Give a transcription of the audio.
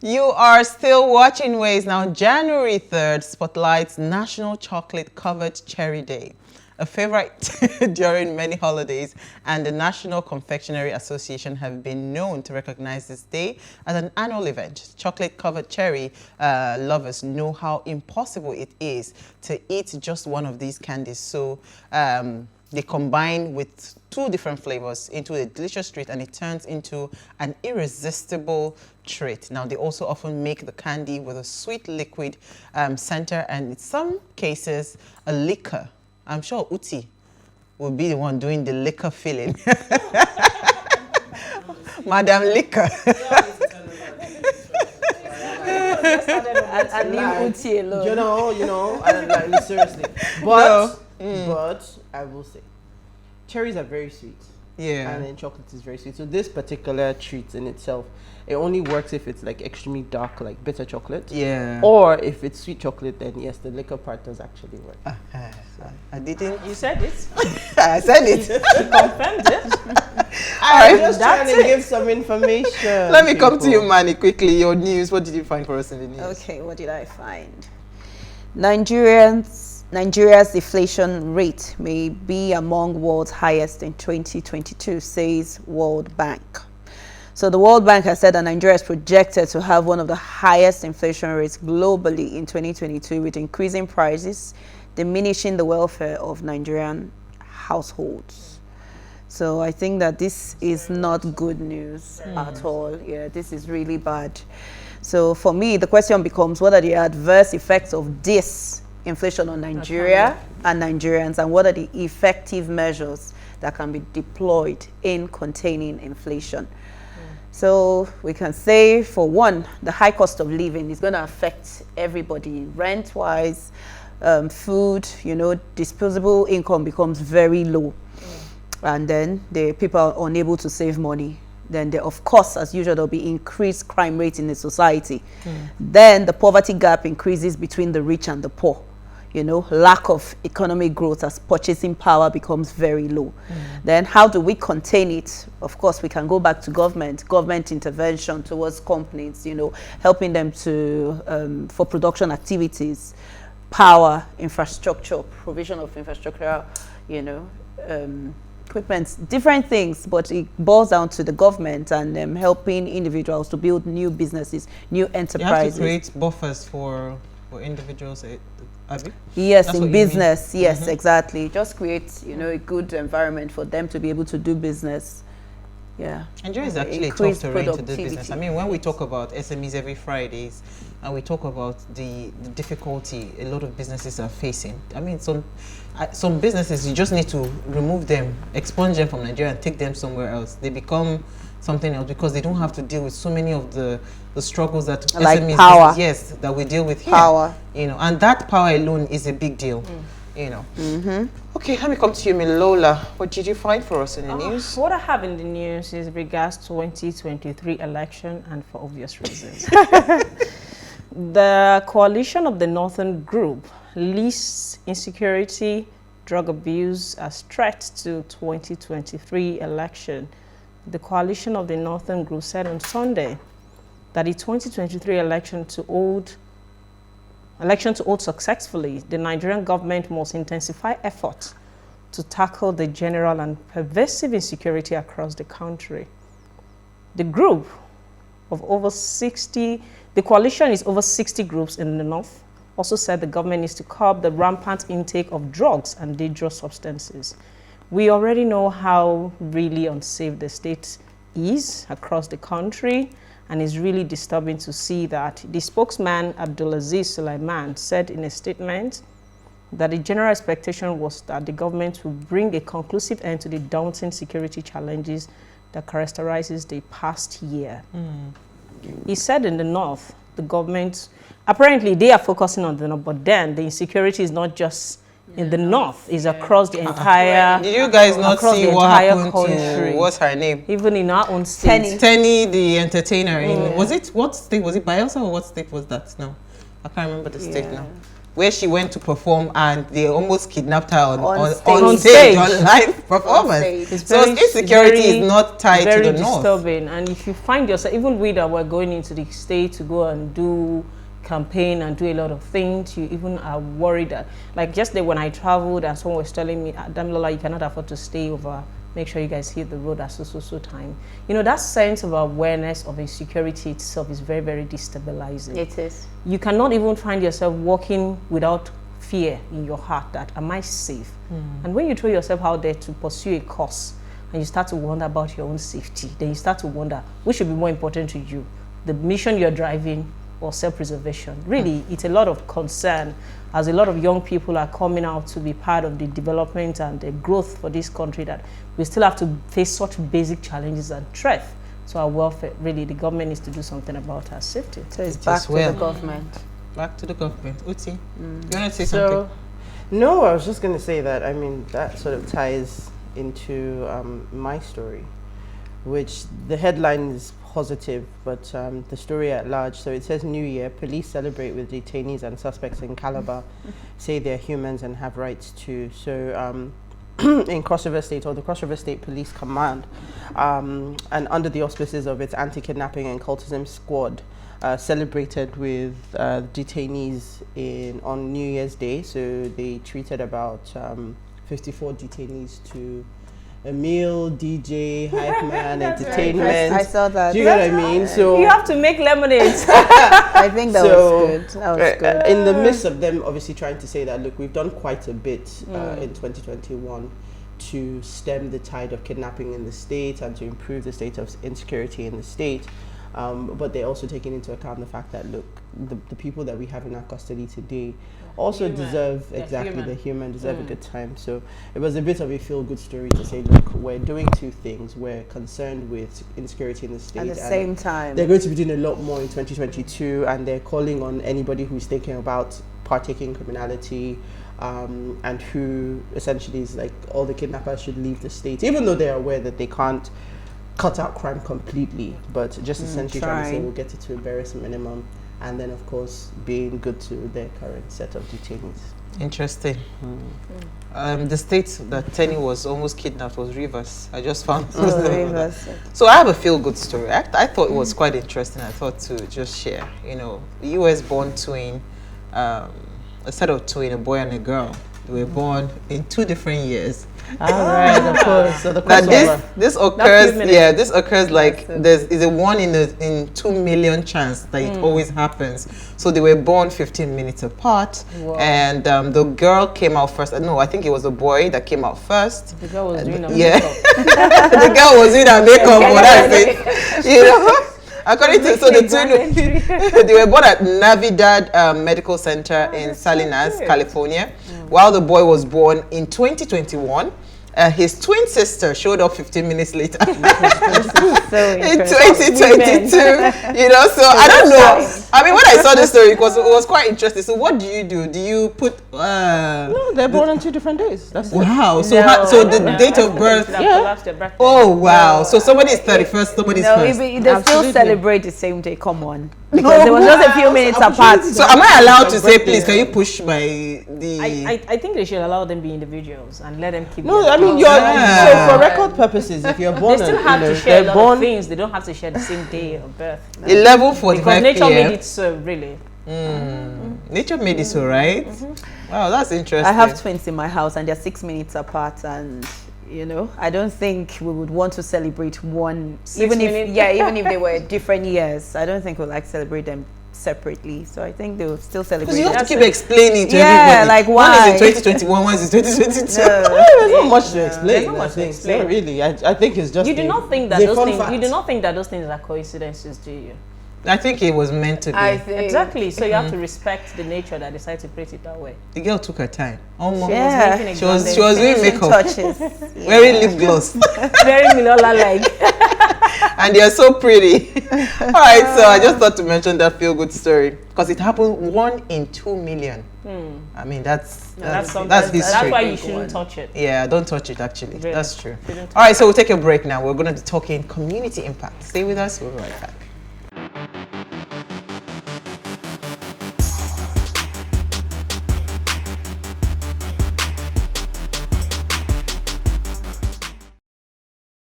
You are still watching Ways. Now, January 3rd spotlights National Chocolate Covered Cherry Day, a favorite during many holidays, and the National Confectionery Association have been known to recognize this day as an annual event. Chocolate covered cherry lovers know how impossible it is to eat just one of these candies. So they combine with two different flavors into a delicious treat, and it turns into an irresistible treat. Now, they also often make the candy with a sweet liquid center, and in some cases, a liquor. I'm sure Uti will be the one doing the liquor filling. Madam Liquor. I leave Uti alone. You know, like, seriously. But, but I will say, cherries are very sweet. Yeah. And then chocolate is very sweet. So this particular treat in itself, it only works if it's like extremely dark, like bitter chocolate. Yeah. Or if it's sweet chocolate, then yes, the liquor part does actually work. I didn't. You said it. I said it. You confirmed it. I'm just trying to give some information. Let me come to you, Manny, quickly. Your news. What did you find for us in the news? Okay, what did I find? Nigeria's inflation rate may be among world's highest in 2022, says World Bank. So the World Bank has said that Nigeria is projected to have one of the highest inflation rates globally in 2022, with increasing prices diminishing the welfare of Nigerian households. So I think that this is not good news at all. Yeah, this is really bad. So for me, the question becomes, what are the adverse effects of this inflation on Nigeria and Nigerians, and what are the effective measures that can be deployed in containing inflation? So we can say, for one, the high cost of living is going to affect everybody, rent-wise, food, disposable income becomes very low. And then the people are unable to save money. Then, of course, as usual, there'll be increased crime rate in the society. Then the poverty gap increases between the rich and the poor. Lack of economic growth as purchasing power becomes very low. Then how do we contain it? Of course, we can go back to government intervention towards companies, helping them to, for production activities, power, infrastructure, provision of infrastructure, equipment, different things, but it boils down to the government and helping individuals to build new businesses, new enterprises. You have to create buffers for individuals, Abby? Yes, in business, yes, exactly. Just create, a good environment for them to be able to do business. Yeah. Nigeria is actually a tough terrain to do business. I mean, when we talk about SMEs every Fridays, and we talk about the difficulty a lot of businesses are facing. I mean, some businesses, you just need to remove them, expunge them from Nigeria and take them somewhere else. They become something else because they don't have to deal with so many of the struggles that like SMEs power. Yes, that we deal with here. Power. And that power alone is a big deal. Okay, let me come to you, Milola. What did you find for us in the news? What I have in the news is regards 2023 election, and for obvious reasons. The coalition of the Northern Group lists insecurity, drug abuse as threats to 2023 election. The coalition of the Northern Group said on Sunday that the 2023 election to hold successfully, the Nigerian government must intensify efforts to tackle the general and pervasive insecurity across the country. The coalition is over 60 groups in the north, also said the government needs to curb the rampant intake of drugs and dangerous substances. We already know how really unsafe the state is across the country, and it's really disturbing to see that the spokesman, Abdulaziz Sulaiman, said in a statement that the general expectation was that the government will bring a conclusive end to the daunting security challenges that characterizes the past year. He said in the north, the government, apparently they are focusing on the north, but then the insecurity is not just in the north, is across the entire Did you guys not see what happened country. to, what's her name? Even in our own state. Tenny, the entertainer. What state was it? Bayelsa, or what state was that? No, I can't remember the state now. where she went to perform and they almost kidnapped her on stage. stage, on live performance. stage. So insecurity is not tied to the north. Very disturbing. And if you find yourself, even we that were going into the state to go and do campaign and do a lot of things, you even are worried that, like yesterday when I traveled and someone was telling me, Damilola, you cannot afford to stay over, make sure you guys hit the road at so time. You know, that sense of awareness of insecurity itself is very, very destabilizing. It is. You cannot even find yourself walking without fear in your heart that, am I safe? And when you throw yourself out there to pursue a cause and you start to wonder about your own safety, then you start to wonder which should be more important to you, the mission you're driving or self-preservation. Really, it's a lot of concern as a lot of young people are coming out to be part of the development and the growth for this country, that we still have to face such basic challenges and threats to our welfare. Really, the government needs to do something about our safety. So it's back to the government. Back to the government. Uti, you want to say something? No, I was just going to say that, I mean, that sort of ties into my story, which the headline is positive, but the story at large. So it says, New Year, police celebrate with detainees and suspects in Calabar, say they're humans and have rights too. So in Cross River State, or the Cross River State Police Command, and under the auspices of its anti-kidnapping and cultism squad, celebrated with detainees on New Year's Day. So they treated about 54 detainees to a meal, DJ, hype man, entertainment. I saw that. Do you get what I mean? So You have to make lemonade. I think that was good. That was good. in the midst of them obviously trying to say that, look, we've done quite a bit in 2021 to stem the tide of kidnapping in the state and to improve the state of insecurity in the state. But they're also taking into account the fact that, look, the people that we have in our custody today also deserve, the human deserve a good time. So it was a bit of a feel-good story to say, look, we're doing two things. We're concerned with insecurity in the state. At the same time, They're going to be doing a lot more in 2022, and they're calling on anybody who's thinking about partaking in criminality, and who essentially is like, all the kidnappers should leave the state, even though they're aware that they can't cut out crime completely, but just essentially trying to say we'll get it to a barest minimum, and then of course being good to their current set of detainees. Interesting. The state that Tenny was almost kidnapped was Rivers. I just found Rivers. So I have a feel-good story. I thought it was quite interesting. I thought to just share. You know, the US-born twin, a set of twin, a boy and a girl. They were born in 2 different years. All right, of course. So the Now crossover. this occurs, this occurs like is a 1 in 2 million chance that it always happens. So they were born 15 minutes apart, and the girl came out first. No, I think it was the boy that came out first. The girl was doing her Yeah, makeup. the girl was doing her makeup. What I think, you know. According to the twin, they were born at Navidad Medical Center in Salinas, California, while the boy was born in 2021. His twin sister showed up 15 minutes later in 2022. You know, so I don't know. I mean, when I saw the story, it was quite interesting. So what do? Do you put? No, they're born on 2 different days. That's it. Wow. So the date of birth. Oh wow. So somebody is 31st, somebody's first. They still celebrate the same day. Come on, because it was just a few minutes apart. So am I allowed to say, please, can you push the? I think they should allow them be individuals and let them keep. No, I mean, so for record purposes, if you're born, they still have to share a lot of things. They don't have to share the same day of birth. 11:45 because nature PM. made it so, really. Nature made it so, right? Wow, that's interesting. I have twins in my house, and they're 6 minutes apart, and you know, I don't think we would want to celebrate one, even if they were different years. I don't think we'd like celebrate them separately. So I think they will still celebrate. Because you have them. to keep explaining to Yeah, everybody. like why? One is in 2021, one is in 2022. There's not much to explain. There's not much to I think. explain. Not really. I think it's just. You do not think that it's a those fun things. fact. You do not think that those things are coincidences, do you? I think it was meant to be. I think Exactly. So you have to respect the nature that decided to create it that way. The girl took her time. Almost. Yeah. Making She was examples. doing makeup, touches. wearing lip gloss, Very Milola-like. and they are so pretty. All right, so I just thought to mention that feel-good story because it happened 1 in 2 million. I mean, that's history. That's why you shouldn't touch it. Yeah, don't touch it actually. Really? That's true. Shouldn't touch All right, so we'll take a break now. We're going to be talking community impact. Stay with us. We'll be right back.